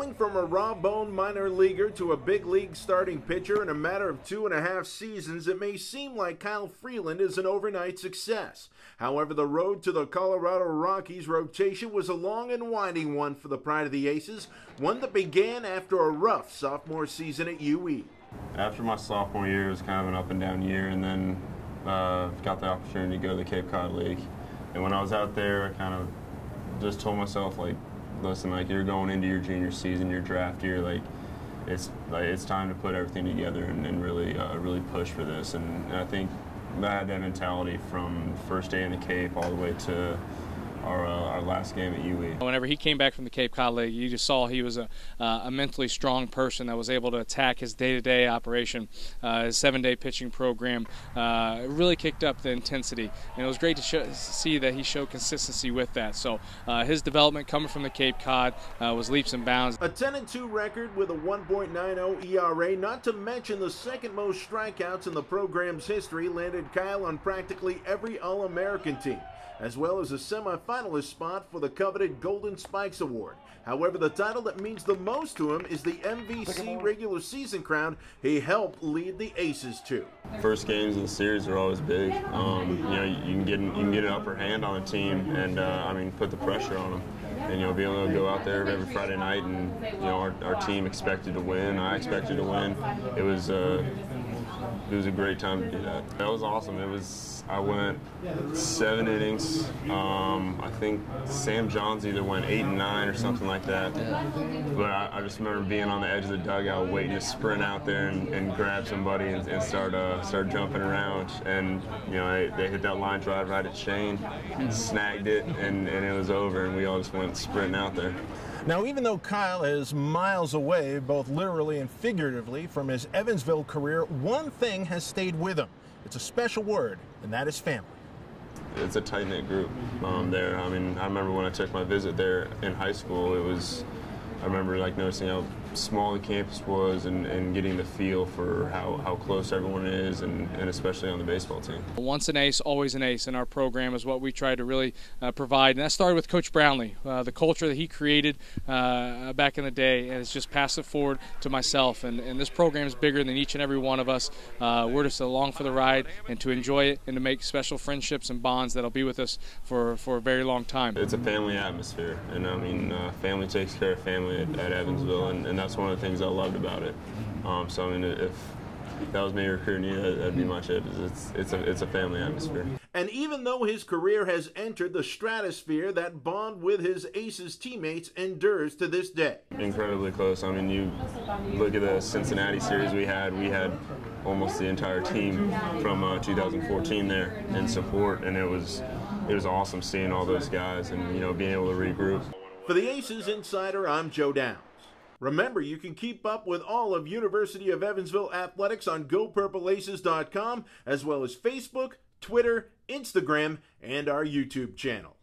Scaling from a raw-boned minor leaguer to a big league starting pitcher in a matter of 2.5 seasons, it may seem like Kyle Freeland is an overnight success. However, the road to the Colorado Rockies rotation was a long and winding one for the Pride of the Aces, one that began after a rough sophomore season at UE. After my sophomore year, it was kind of an up and down year, and then got the opportunity to go to the Cape Cod League. And when I was out there, I kind of just told myself, like, listen, like, you're going into your junior season, your draft year, it's time to put everything together and really push for this. And I think I had that mentality from first day in the Cape all the way to our last game at UE. Whenever he came back from the Cape Cod League, you just saw he was a mentally strong person that was able to attack his day-to-day operation. His 7-day pitching program really kicked up the intensity, and it was great to see that he showed consistency with that. So his development coming from the Cape Cod was leaps and bounds. A 10-2 record with a 1.90 ERA, not to mention the second most strikeouts in the program's history, landed Kyle on practically every All-American team, as well as a semifinalist spot for the coveted Golden Spikes Award. However, the title that means the most to him is the MVC regular season crown he helped lead the Aces to. First games of the series are always big. You know, you can get an upper hand on a team and I mean, put the pressure on them. And you'll be able to go out there every Friday night, and you know, our team expected to win. I expected to win. It was a great time to do that. That was awesome. I went 7 innings. I think Sam Johns either went 8 and 9 or something like that. But I just remember being on the edge of the dugout, waiting to sprint out there and grab somebody and start jumping around. And you know, they hit that line drive right at Shane, snagged it, and it was over. And we all just went sprinting out there. Now, even though Kyle is miles away, both literally and figuratively, from his Evansville career, one thing has stayed with him. It's a special word, and that is family. It's a tight-knit group there. I mean, I remember when I took my visit there in high school, I remember like noticing how small the campus was and getting the feel for how close everyone is, and especially on the baseball team. Once an ace, always an ace in our program is what we try to really provide. And that started with Coach Brownlee, the culture that he created back in the day, and it's just passed it forward to myself. And this program is bigger than each and every one of us. We're just along for the ride and to enjoy it and to make special friendships and bonds that'll be with us for a very long time. It's a family atmosphere, and I mean, family takes care of family at Evansville, and that's one of the things I loved about it. So I mean, if that was me recruiting you, that'd be my tip. It's a family atmosphere. And even though his career has entered the stratosphere, that bond with his Aces teammates endures to this day. Incredibly close. I mean, you look at the Cincinnati series we had almost the entire team from 2014 there in support, and it was awesome seeing all those guys and, you know, being able to regroup. For the Aces Insider, I'm Joe Downs. Remember, you can keep up with all of University of Evansville athletics on GoPurpleAces.com, as well as Facebook, Twitter, Instagram, and our YouTube channel.